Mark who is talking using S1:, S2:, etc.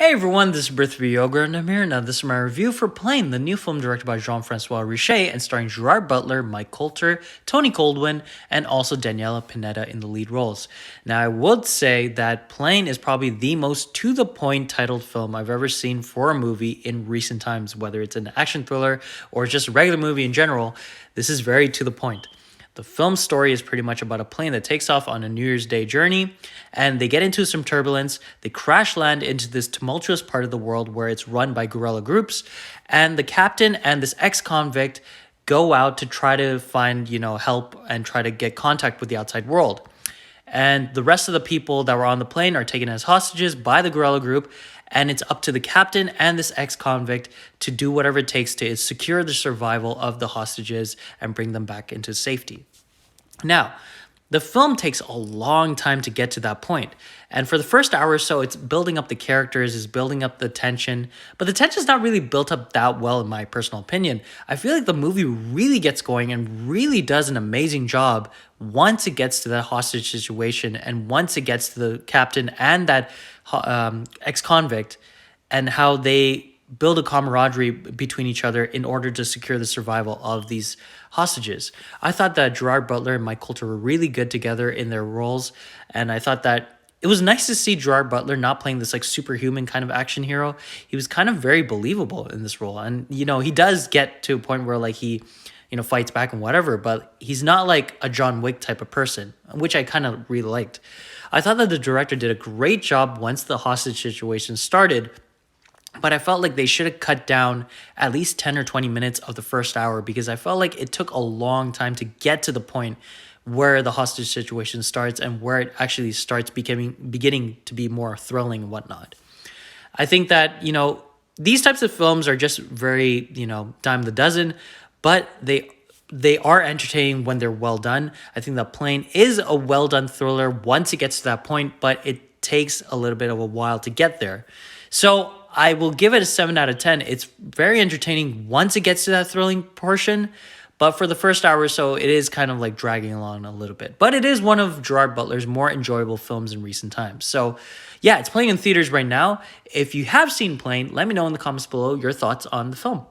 S1: Hey everyone, this is Prithvi Yoga and I'm here now. This is my review for Plane, the new film directed by Jean-Francois Richet and starring Gerard Butler, Mike Colter, Tony Goldwyn, and also Daniela Pineda in the lead roles. Now, I would say that Plane is probably the most to-the-point titled film I've ever seen for a movie in recent times, whether it's an action thriller or just a regular movie in general. This is very to the point. The film's story is pretty much about a plane that takes off on a New Year's Day journey, and they get into some turbulence. They crash land into this tumultuous part of the world where it's run by guerrilla groups, and the captain and this ex-convict go out to try to find, help and try to get contact with the outside world. And the rest of the people that were on the plane are taken as hostages by the guerrilla group, and it's up to the captain and this ex-convict to do whatever it takes to secure the survival of the hostages and bring them back into safety. Now, the film takes a long time to get to that point. And for the first hour or so, it's building up the characters, it's building up the tension. But the tension's not really built up that well, in my personal opinion. I feel like the movie really gets going and really does an amazing job once it gets to that hostage situation and once it gets to the captain and that ex-convict and how they build a camaraderie between each other in order to secure the survival of these hostages. I thought that Gerard Butler and Mike Colter were really good together in their roles, and I thought that it was nice to see Gerard Butler not playing this like superhuman kind of action hero. He was kind of very believable in this role, and he does get to a point where like he fights back and whatever, but he's not like a John Wick type of person, which I kind of really liked. I thought that the director did a great job once the hostage situation started, but I felt like they should have cut down at least 10 or 20 minutes of the first hour because I felt like it took a long time to get to the point where the hostage situation starts and where it actually starts beginning to be more thrilling and whatnot. I think that, these types of films are just very, dime the dozen, but they are entertaining when they're well done. I think that Plane is a well done thriller once it gets to that point, but it takes a little bit of a while to get there. So I will give it a 7 out of 10. It's very entertaining once it gets to that thrilling portion, but for the first hour or so, it is kind of like dragging along a little bit. But it is one of Gerard Butler's more enjoyable films in recent times. So yeah, it's playing in theaters right now. If you have seen Plane, let me know in the comments below your thoughts on the film.